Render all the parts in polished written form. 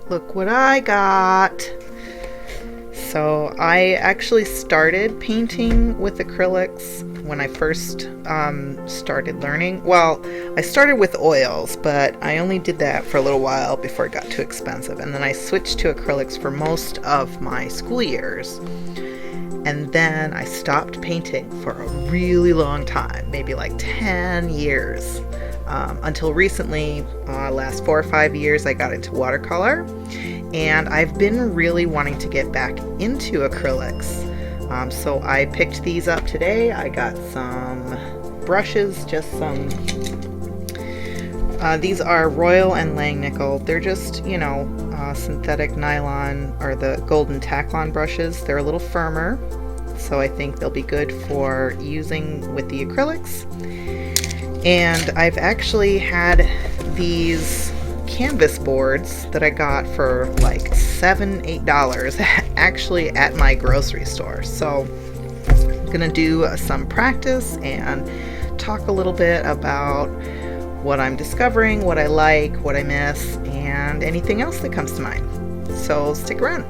Look what I got. So I actually started painting with acrylics when I first started learning. Well, I started with oils, but I only did that for a little while before it got too expensive. And then I switched to acrylics for most of my school years. And then I stopped painting for a really long time, maybe like 10 years. Until recently, last 4 or 5 years, I got into watercolor. And I've been really wanting to get back into acrylics. So I picked these up today. I got some brushes, just some, these are Royal and Langnickel. They're just, you know, synthetic nylon, or the golden taklon brushes. They're a little firmer, so I think they'll be good for using with the acrylics. And I've actually had these canvas boards that I got for like $7-8 actually at my grocery store. So I'm gonna do some practice and talk a little bit about what I'm discovering, what I like, what I miss, and anything else that comes to mind. So stick around.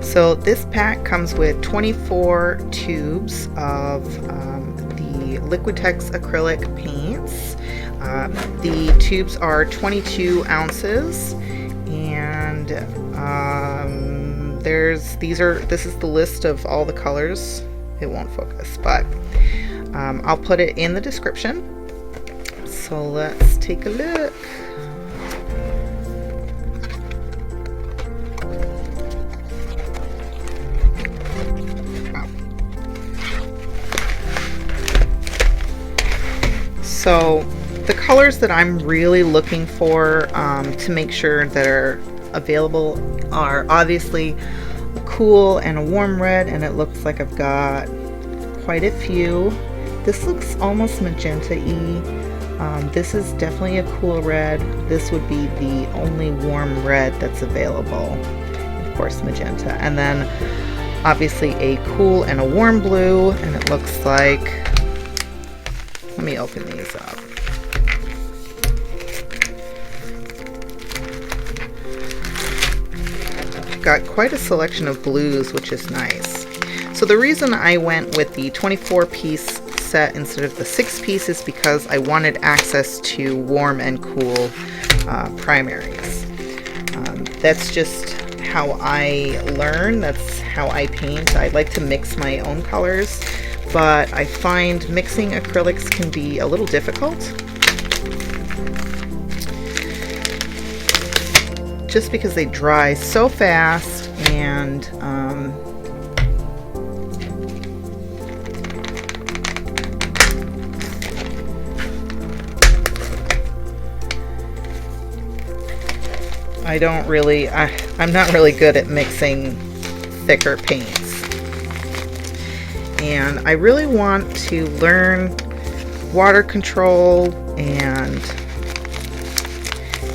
So this pack comes with 24 tubes of the Liquitex acrylic paints. The tubes are 22 ounces, and this is the list of all the colors. It won't focus, but I'll put it in the description. So let's take a look. So the colors that I'm really looking for to make sure that are available are obviously a cool and a warm red, and it looks like I've got quite a few. This looks almost magenta-y. This is definitely a cool red. This would be the only warm red that's available. Of course, magenta. And then obviously a cool and a warm blue, and it looks like, let me open these up. Got quite a selection of blues, which is nice. So the reason I went with the 24-piece set instead of the 6-piece is because I wanted access to warm and cool primaries. That's just how I learn. That's how I paint. I like to mix my own colors, but I find mixing acrylics can be a little difficult, just because they dry so fast, and I'm not really good at mixing thicker paints. And I really want to learn water control and,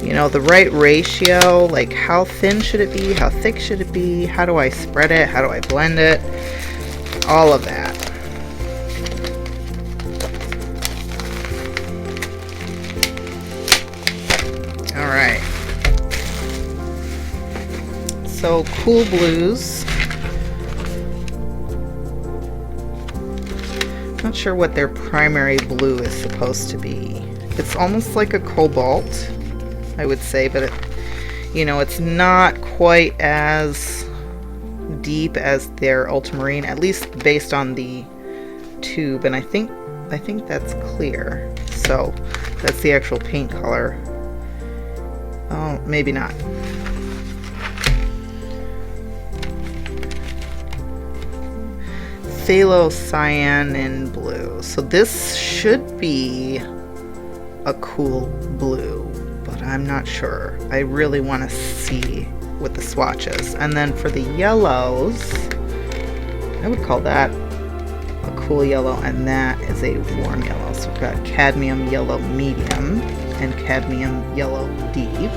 you know, the right ratio, like how thin should it be, how thick should it be, how do I spread it, how do I blend it, all of that. All right. So cool blues. Not sure what their primary blue is supposed to be. It's almost like a cobalt, I would say, but it, you know, it's not quite as deep as their ultramarine, at least based on the tube, and I think that's clear. So that's the actual paint color. Oh, maybe not. Phthalo cyan and blue. So this should be a cool blue, but I'm not sure. I really want to see with the swatches. And then for the yellows, I would call that a cool yellow, and that is a warm yellow. So we've got cadmium yellow medium and cadmium yellow deep.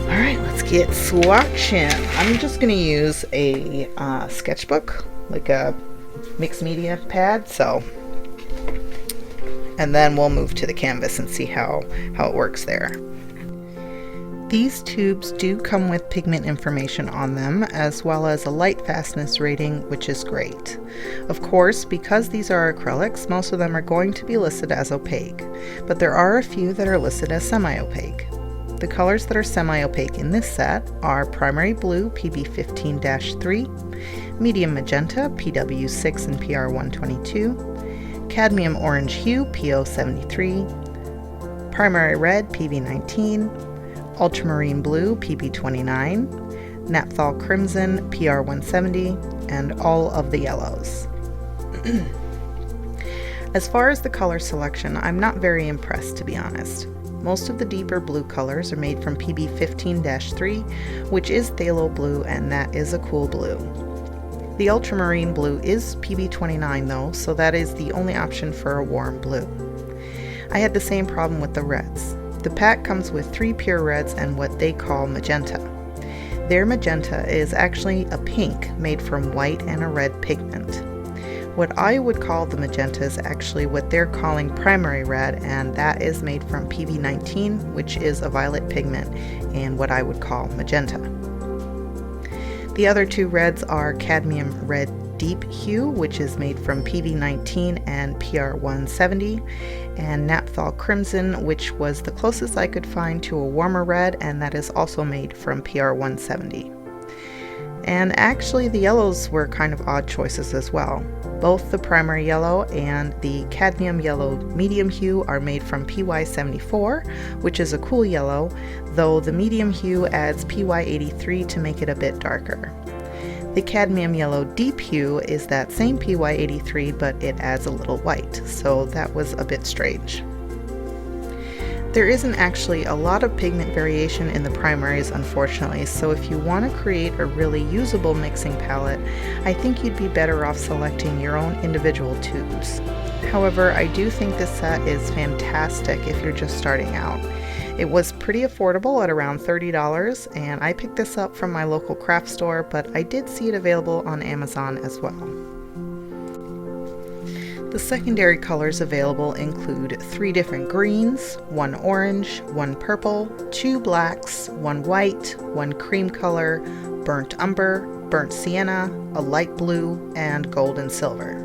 Alright, let's get swatching. I'm just going to use a sketchbook, like a mixed media pad, so, and then we'll move to the canvas and see how it works there. These tubes do come with pigment information on them, as well as a light fastness rating, which is great. Of course, because these are acrylics, most of them are going to be listed as opaque, but there are a few that are listed as semi-opaque. The colors that are semi-opaque in this set are Primary Blue PB15-3, Medium Magenta PW6 and PR122, Cadmium Orange Hue PO73, Primary Red PB19, Ultramarine Blue PB29, Naphthol Crimson PR170, and all of the yellows. As far as the color selection, I'm not very impressed, to be honest. Most of the deeper blue colors are made from PB15-3, which is phthalo blue, and that is a cool blue. The ultramarine blue is PB29 though, so that is the only option for a warm blue. I had the same problem with the reds. The pack comes with 3 pure reds and what they call magenta. Their magenta is actually a pink made from white and a red pigment. What I would call the magenta is actually what they're calling primary red, and that is made from PB19, which is a violet pigment, and what I would call magenta. The other 2 reds are cadmium red deep hue, which is made from PB19 and PR170, and naphthol crimson, which was the closest I could find to a warmer red, and that is also made from PR170. And actually the yellows were kind of odd choices as well. Both the primary yellow and the cadmium yellow medium hue are made from PY74, which is a cool yellow, though the medium hue adds PY83 to make it a bit darker. The cadmium yellow deep hue is that same PY83, but it adds a little white, so that was a bit strange. There isn't actually a lot of pigment variation in the primaries, unfortunately, so if you want to create a really usable mixing palette, I think you'd be better off selecting your own individual tubes. However, I do think this set is fantastic if you're just starting out. It was pretty affordable at around $30, and I picked this up from my local craft store, but I did see it available on Amazon as well. The secondary colors available include 3 different greens, 1 orange, 1 purple, 2 blacks, 1 white, 1 cream color, burnt umber, burnt sienna, a light blue, and gold and silver.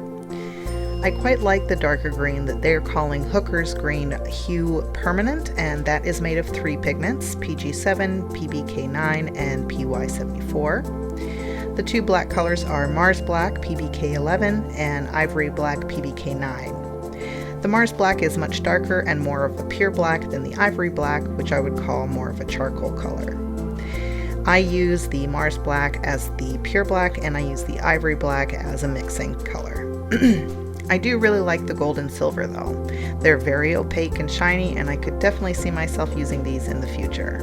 I quite like the darker green that they're calling Hooker's Green Hue Permanent, and that is made of 3 pigments, PG7, PBK9, and PY74. The 2 black colors are Mars Black PBK11 and Ivory Black PBK9. The Mars Black is much darker and more of a pure black than the Ivory Black, which I would call more of a charcoal color. I use the Mars Black as the pure black, and I use the Ivory Black as a mixing color. I do really like the gold and silver though. They're very opaque and shiny, and I could definitely see myself using these in the future.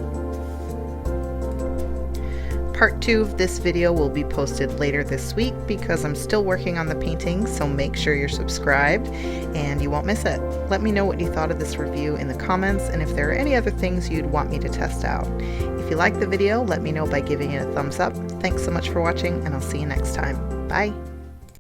Part 2 of this video will be posted later this week because I'm still working on the painting, so make sure you're subscribed and you won't miss it. Let me know what you thought of this review in the comments, and if there are any other things you'd want me to test out. If you liked the video, let me know by giving it a thumbs up. Thanks so much for watching, and I'll see you next time. Bye!